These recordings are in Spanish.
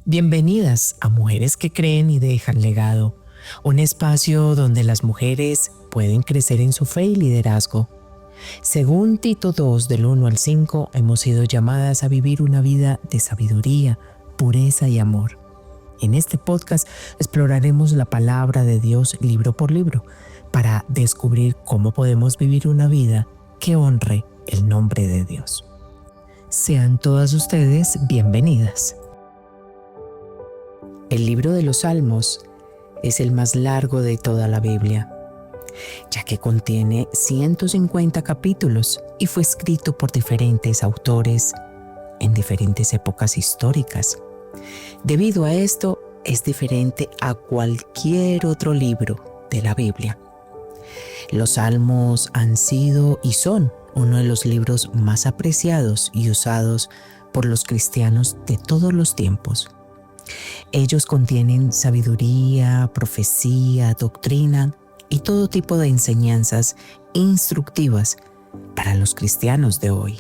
Bienvenidas a Mujeres que Creen y Dejan Legado, un espacio donde las mujeres pueden crecer en su fe y liderazgo. Según Tito 2, del 1 al 5, hemos sido llamadas a vivir una vida de sabiduría, pureza y amor. En este podcast exploraremos la palabra de Dios libro por libro para descubrir cómo podemos vivir una vida que honre el nombre de Dios. Sean todas ustedes bienvenidas. El libro de los Salmos es el más largo de toda la Biblia, ya que contiene 150 capítulos y fue escrito por diferentes autores en diferentes épocas históricas. Debido a esto, es diferente a cualquier otro libro de la Biblia. Los Salmos han sido y son uno de los libros más apreciados y usados por los cristianos de todos los tiempos. Ellos contienen sabiduría, profecía, doctrina y todo tipo de enseñanzas instructivas para los cristianos de hoy.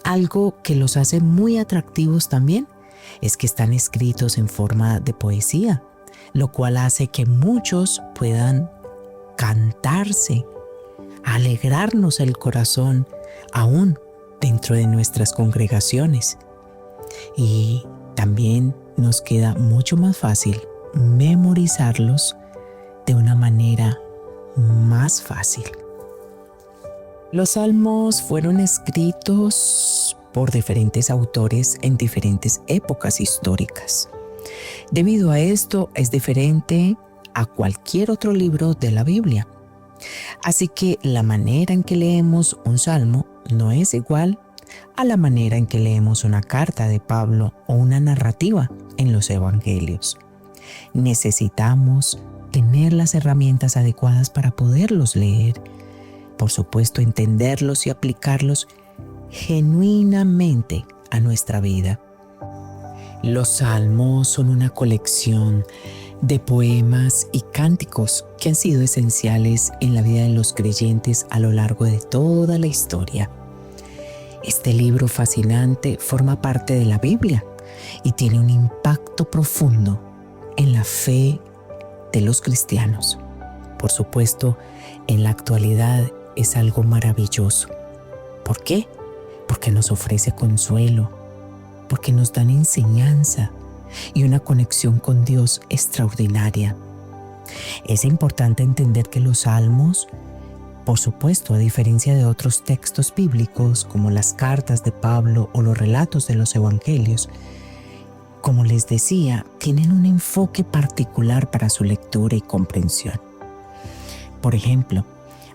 Algo que los hace muy atractivos también es que están escritos en forma de poesía, lo cual hace que muchos puedan cantarse, alegrarnos el corazón aún dentro de nuestras congregaciones. Y también nos queda mucho más fácil memorizarlos de una manera más fácil. Los salmos fueron escritos por diferentes autores en diferentes épocas históricas. Debido a esto, es diferente a cualquier otro libro de la Biblia. Así que la manera en que leemos un salmo no es igual a la manera en que leemos una carta de Pablo o una narrativa en los evangelios. Necesitamos tener las herramientas adecuadas para poderlos leer, por supuesto entenderlos y aplicarlos genuinamente a nuestra vida. Los salmos son una colección de poemas y cánticos que han sido esenciales en la vida de los creyentes a lo largo de toda la historia. Este libro fascinante forma parte de la Biblia y tiene un impacto profundo en la fe de los cristianos. Por supuesto, en la actualidad es algo maravilloso. ¿Por qué? Porque nos ofrece consuelo, porque nos dan enseñanza y una conexión con Dios extraordinaria. Es importante entender que los salmos, por supuesto, a diferencia de otros textos bíblicos como las cartas de Pablo o los relatos de los evangelios, como les decía, tienen un enfoque particular para su lectura y comprensión. Por ejemplo,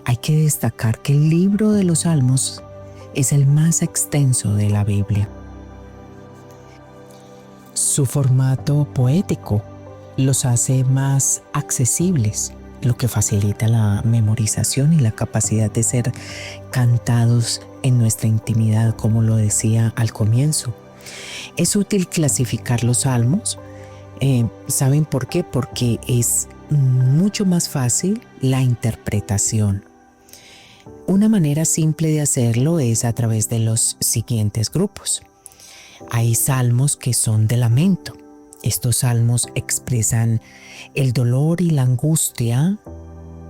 hay que destacar que el libro de los Salmos es el más extenso de la Biblia. Su formato poético los hace más accesibles, lo que facilita la memorización y la capacidad de ser cantados en nuestra intimidad, como lo decía al comienzo. Es útil clasificar los salmos. ¿Saben por qué? Porque es mucho más fácil la interpretación. Una manera simple de hacerlo es a través de los siguientes grupos. Hay salmos que son de lamento. Estos salmos expresan el dolor y la angustia,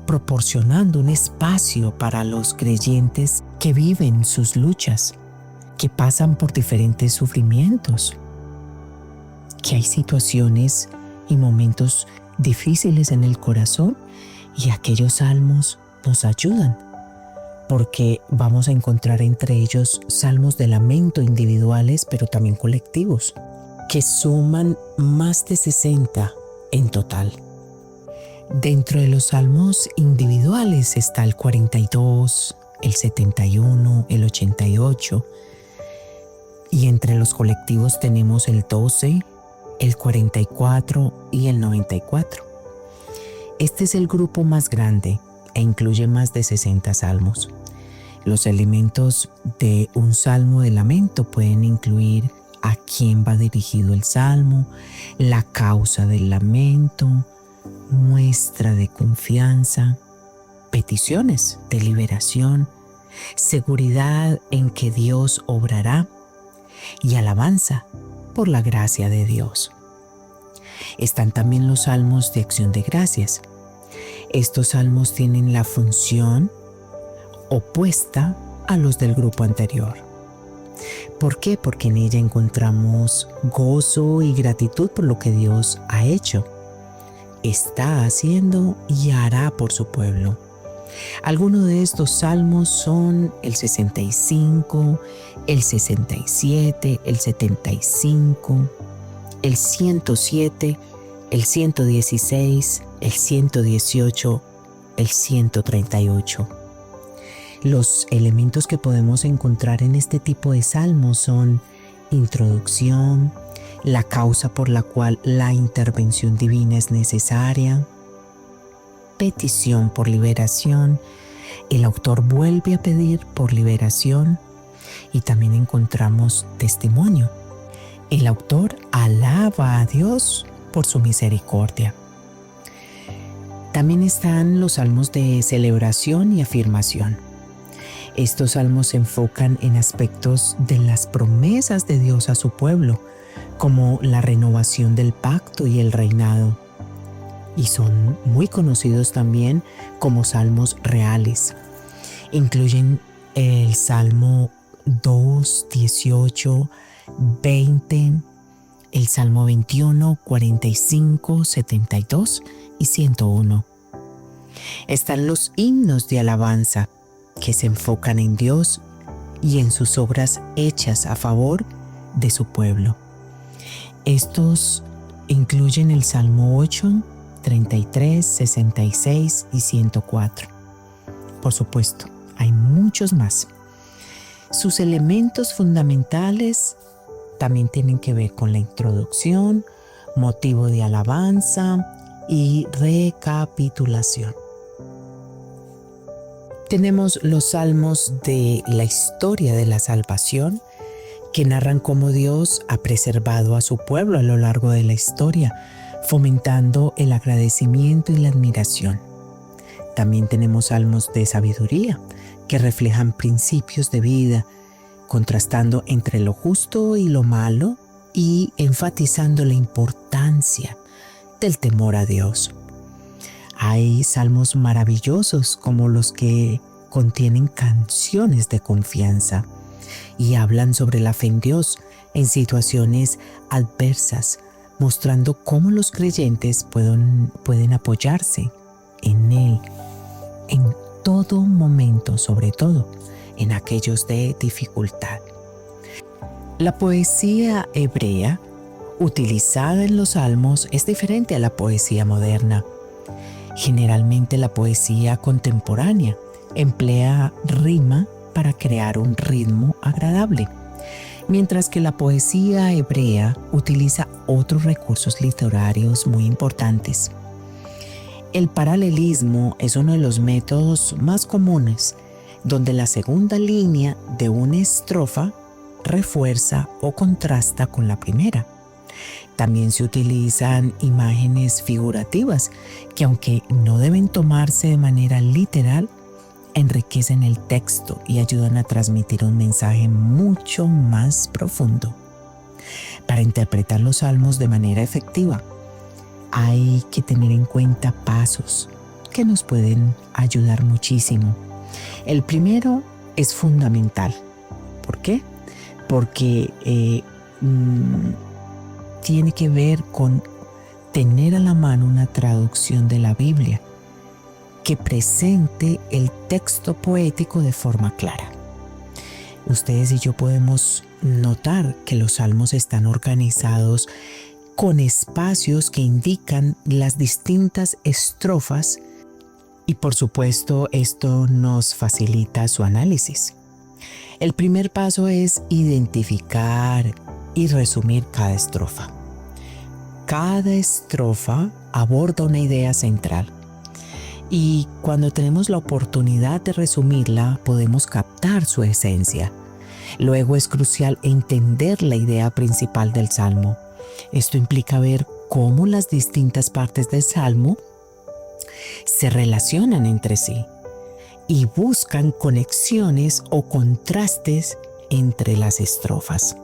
proporcionando un espacio para los creyentes que viven sus luchas, que pasan por diferentes sufrimientos, que hay situaciones y momentos difíciles en el corazón, y aquellos salmos nos ayudan, porque vamos a encontrar entre ellos salmos de lamento individuales, pero también colectivos, que suman más de 60 en total. Dentro de los salmos individuales está el 42, el 71, el 88, y entre los colectivos tenemos el 12, el 44 y el 94. Este es el grupo más grande e incluye más de 60 salmos. Los elementos de un salmo de lamento pueden incluir a quién va dirigido el salmo, la causa del lamento, muestra de confianza, peticiones de liberación, seguridad en que Dios obrará y alabanza por la gracia de Dios. Están también los salmos de acción de gracias. Estos salmos tienen la función opuesta a los del grupo anterior. ¿Por qué? Porque en ella encontramos gozo y gratitud por lo que Dios ha hecho, está haciendo y hará por su pueblo. Algunos de estos salmos son el 65, el 67, el 75, el 107, el 116, el 118, el 138. Los elementos que podemos encontrar en este tipo de salmos son introducción, la causa por la cual la intervención divina es necesaria, petición por liberación, el autor vuelve a pedir por liberación y también encontramos testimonio. El autor alaba a Dios por su misericordia. También están los salmos de celebración y afirmación. Estos salmos se enfocan en aspectos de las promesas de Dios a su pueblo, como la renovación del pacto y el reinado. Y son muy conocidos también como salmos reales. Incluyen el Salmo 2, 18, 20, el Salmo 21, 45, 72 y 101. Están los himnos de alabanza que se enfocan en Dios y en sus obras hechas a favor de su pueblo. Estos incluyen el Salmo 8, 33, 66 y 104. Por supuesto, hay muchos más. Sus elementos fundamentales también tienen que ver con la introducción, motivo de alabanza y recapitulación. Tenemos los salmos de la historia de la salvación, que narran cómo Dios ha preservado a su pueblo a lo largo de la historia, fomentando el agradecimiento y la admiración. También tenemos salmos de sabiduría, que reflejan principios de vida, contrastando entre lo justo y lo malo y enfatizando la importancia del temor a Dios. Hay salmos maravillosos como los que contienen canciones de confianza y hablan sobre la fe en Dios en situaciones adversas, mostrando cómo los creyentes pueden apoyarse en Él en todo momento, sobre todo en aquellos de dificultad. La poesía hebrea utilizada en los salmos es diferente a la poesía moderna. Generalmente la poesía contemporánea emplea rima para crear un ritmo agradable, mientras que la poesía hebrea utiliza otros recursos literarios muy importantes. El paralelismo es uno de los métodos más comunes, donde la segunda línea de una estrofa refuerza o contrasta con la primera. También se utilizan imágenes figurativas que, aunque no deben tomarse de manera literal, enriquecen el texto y ayudan a transmitir un mensaje mucho más profundo. Para interpretar los salmos de manera efectiva, hay que tener en cuenta pasos que nos pueden ayudar muchísimo. El primero es fundamental. ¿Por qué? Porque tiene que ver con tener a la mano una traducción de la Biblia que presente el texto poético de forma clara. Ustedes y yo podemos notar que los salmos están organizados con espacios que indican las distintas estrofas y, por supuesto, esto nos facilita su análisis. El primer paso es identificar y resumir cada estrofa. Cada estrofa aborda una idea central y cuando tenemos la oportunidad de resumirla podemos captar su esencia. Luego es crucial entender la idea principal del salmo. Esto implica ver cómo las distintas partes del salmo se relacionan entre sí y buscan conexiones o contrastes entre las estrofas.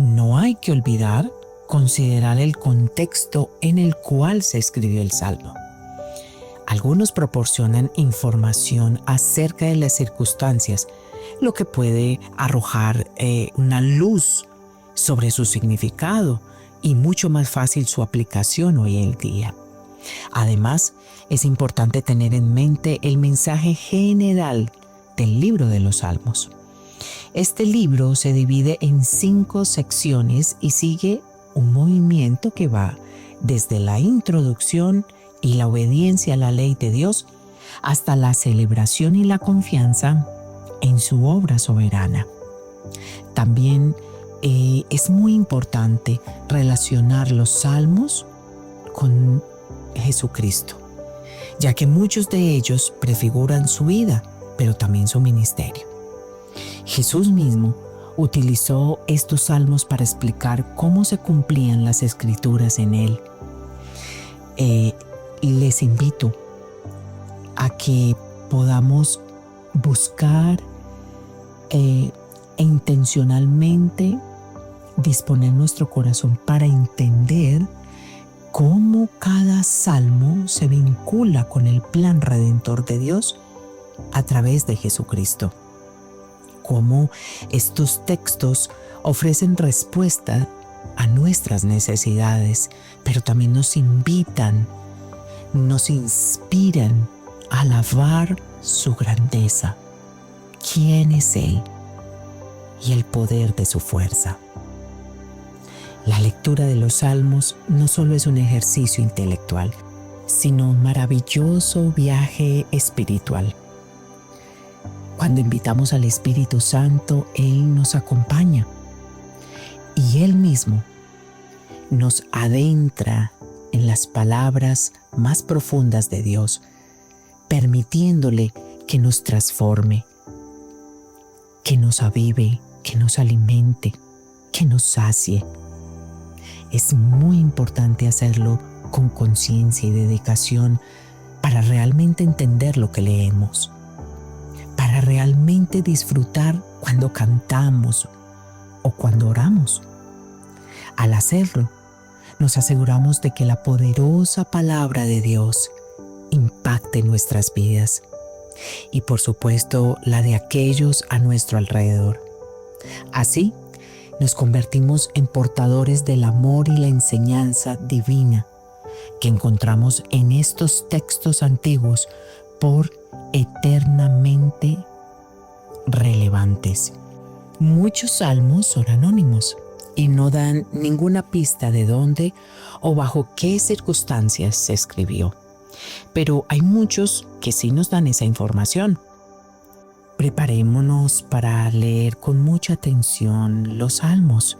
No hay que olvidar considerar el contexto en el cual se escribió el Salmo. Algunos proporcionan información acerca de las circunstancias, lo que puede arrojar una luz sobre su significado y mucho más fácil su aplicación hoy en día. Además, es importante tener en mente el mensaje general del libro de los Salmos. Este libro se divide en 5 secciones y sigue un movimiento que va desde la introducción y la obediencia a la ley de Dios hasta la celebración y la confianza en su obra soberana. También es muy importante relacionar los salmos con Jesucristo, ya que muchos de ellos prefiguran su vida, pero también su ministerio. Jesús mismo utilizó estos salmos para explicar cómo se cumplían las escrituras en él. Les invito a que podamos buscar e intencionalmente disponer nuestro corazón para entender cómo cada salmo se vincula con el plan redentor de Dios a través de Jesucristo. Cómo estos textos ofrecen respuesta a nuestras necesidades, pero también nos invitan, nos inspiran a alabar su grandeza, quién es Él y el poder de su fuerza. La lectura de los salmos no solo es un ejercicio intelectual, sino un maravilloso viaje espiritual. Cuando invitamos al Espíritu Santo, Él nos acompaña y Él mismo nos adentra en las palabras más profundas de Dios, permitiéndole que nos transforme, que nos avive, que nos alimente, que nos sacie. Es muy importante hacerlo con conciencia y dedicación para realmente entender lo que leemos, para realmente disfrutar cuando cantamos o cuando oramos. Al hacerlo, nos aseguramos de que la poderosa palabra de Dios impacte nuestras vidas y, por supuesto, la de aquellos a nuestro alrededor. Así, nos convertimos en portadores del amor y la enseñanza divina que encontramos en estos textos antiguos por eternamente relevantes. Muchos salmos son anónimos y no dan ninguna pista de dónde o bajo qué circunstancias se escribió. Pero hay muchos que sí nos dan esa información. Preparémonos para leer con mucha atención los salmos,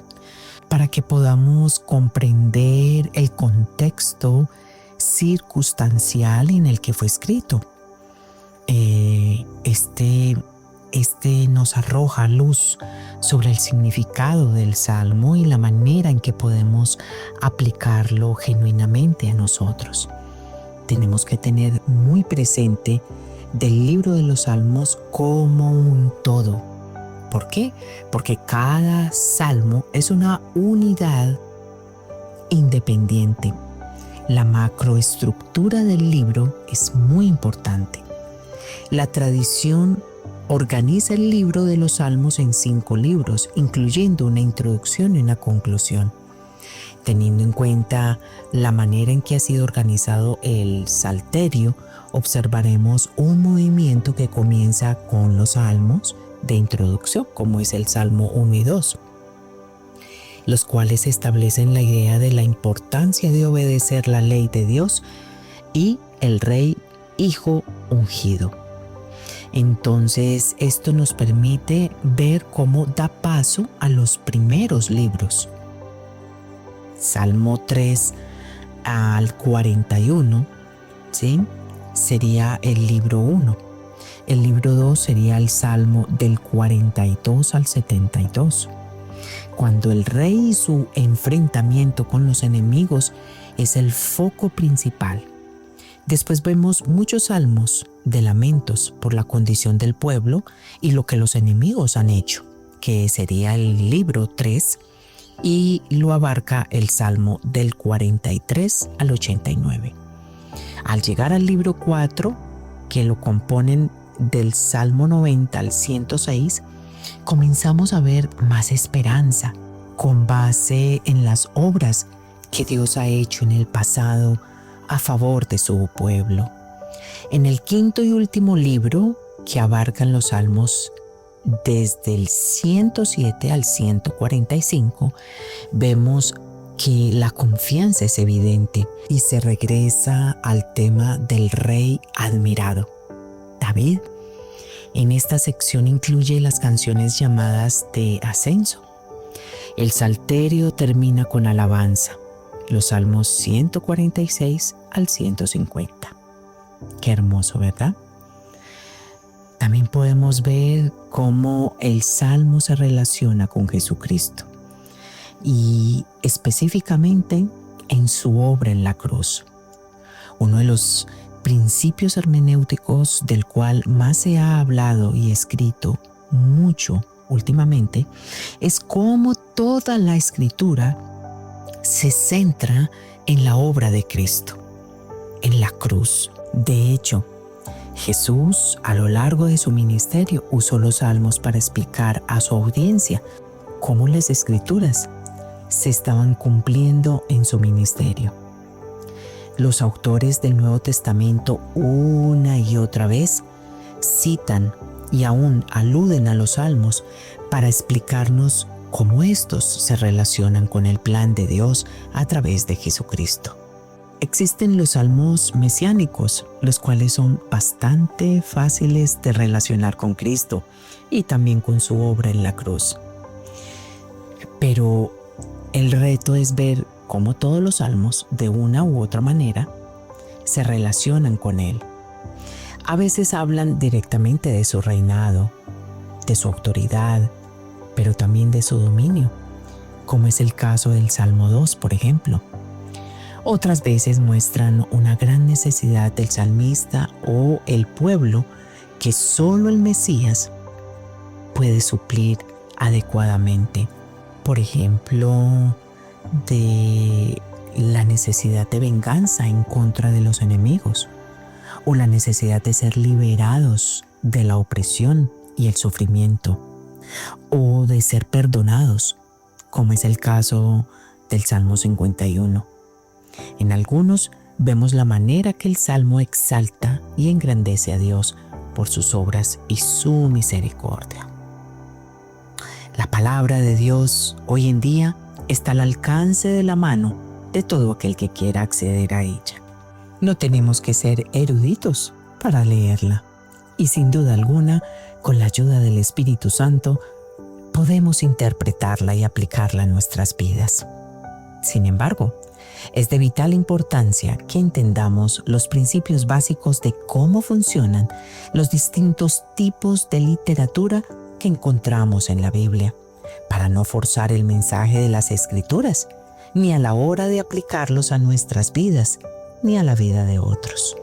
para que podamos comprender el contexto circunstancial en el que fue escrito. Este nos arroja luz sobre el significado del salmo y la manera en que podemos aplicarlo genuinamente a nosotros. Tenemos que tener muy presente del libro de los salmos como un todo. ¿Por qué? Porque cada salmo es una unidad independiente. La macroestructura del libro es muy importante. La tradición organiza el libro de los salmos en 5 libros, incluyendo una introducción y una conclusión. Teniendo en cuenta la manera en que ha sido organizado el Salterio, observaremos un movimiento que comienza con los salmos de introducción, como es el Salmo 1 y 2, los cuales establecen la idea de la importancia de obedecer la ley de Dios y el Rey Hijo ungido. Entonces, esto nos permite ver cómo da paso a los primeros libros. Salmo 3 al 41, ¿sí?, sería el libro 1. El libro 2 sería el Salmo del 42 al 72. Cuando el rey y su enfrentamiento con los enemigos es el foco principal. Después vemos muchos salmos de lamentos por la condición del pueblo y lo que los enemigos han hecho, que sería el libro 3 y lo abarca el Salmo del 43 al 89. Al llegar al libro 4, que lo componen del Salmo 90 al 106, comenzamos a ver más esperanza con base en las obras que Dios ha hecho en el pasado a favor de su pueblo. En el quinto y último libro, que abarcan los salmos desde el 107 al 145, vemos que la confianza es evidente y se regresa al tema del rey admirado, David. En esta sección incluye las canciones llamadas de ascenso. El salterio termina con alabanza, los salmos 146 al 150. Qué hermoso, ¿verdad? También podemos ver cómo el salmo se relaciona con Jesucristo y específicamente en su obra en la cruz. Uno de los principios hermenéuticos del cual más se ha hablado y escrito mucho últimamente es cómo toda la escritura se centra en la obra de Cristo, en la cruz. De hecho, Jesús a lo largo de su ministerio usó los salmos para explicar a su audiencia cómo las escrituras se estaban cumpliendo en su ministerio. Los autores del Nuevo Testamento una y otra vez citan y aún aluden a los salmos para explicarnos cómo estos se relacionan con el plan de Dios a través de Jesucristo. Existen los salmos mesiánicos, los cuales son bastante fáciles de relacionar con Cristo y también con su obra en la cruz. Pero el reto es ver cómo todos los salmos, de una u otra manera, se relacionan con Él. A veces hablan directamente de su reinado, de su autoridad, pero también de su dominio, como es el caso del Salmo 2, por ejemplo. Otras veces muestran una gran necesidad del salmista o el pueblo que solo el Mesías puede suplir adecuadamente. Por ejemplo, de la necesidad de venganza en contra de los enemigos, o la necesidad de ser liberados de la opresión y el sufrimiento, o de ser perdonados, como es el caso del Salmo 51. En algunos vemos la manera que el Salmo exalta y engrandece a Dios por sus obras y su misericordia. La palabra de Dios hoy en día está al alcance de la mano de todo aquel que quiera acceder a ella. No tenemos que ser eruditos para leerla y sin duda alguna, con la ayuda del Espíritu Santo, podemos interpretarla y aplicarla en nuestras vidas. Sin embargo, es de vital importancia que entendamos los principios básicos de cómo funcionan los distintos tipos de literatura que encontramos en la Biblia, para no forzar el mensaje de las Escrituras, ni a la hora de aplicarlos a nuestras vidas, ni a la vida de otros.